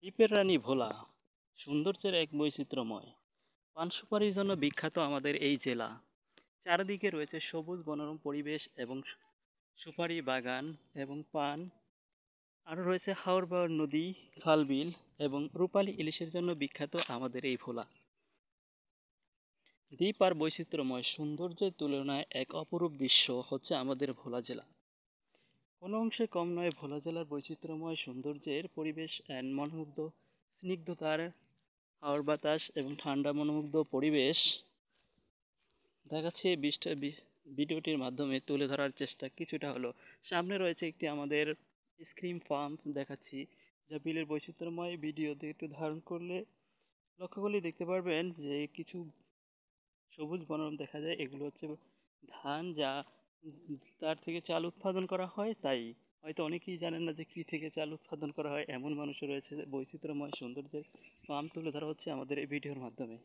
দ্বীপের রানী ভোলা সৌন্দর্যের এক বৈচিত্র্যময় পান সুপারির জন্য বিখ্যাত আমাদের এই জেলা। চারিদিকে রয়েছে সবুজ মনোরম পরিবেশ এবং সুপারি বাগান এবং পান। আরও রয়েছে হাওর নদী, খাল বিল এবং রূপালী ইলিশের জন্য বিখ্যাত আমাদের এই ভোলা। দ্বীপ আর বৈচিত্র্যময় সৌন্দর্যের তুলনায় এক অপরূপ দৃশ্য হচ্ছে আমাদের ভোলা জেলা। কোনো অংশে কম নয় ভোলা জেলার বৈচিত্র্যময় সৌন্দর্যের পরিবেশ অ্যান্ড মনোমুগ্ধ স্নিগ্ধতার হাওর বাতাস এবং ঠান্ডা মনোমুগ্ধ পরিবেশ দেখাচ্ছে ভিডিওটির মাধ্যমে তুলে ধরার চেষ্টা কিছুটা হলো। সামনে রয়েছে একটি আমাদের স্ক্রিম ফার্ম দেখাচ্ছি, যা বিলের বৈচিত্র্যময় ভিডিওতে একটু ধারণ করলে লক্ষ্য করলে দেখতে পারবেন যে কিছু সবুজ বনরম দেখা যায়। এগুলো হচ্ছে ধান, যা তার থেকে চাল উৎপাদন করা হয়। তাই হয়তো অনেকেই জানেন না যে কী থেকে চাল উৎপাদন করা হয়, এমন মানুষও রয়েছে। বৈচিত্র্যময় সৌন্দর্যের ফার্ম তুলে ধরা হচ্ছে আমাদের এই ভিডিওর মাধ্যমে।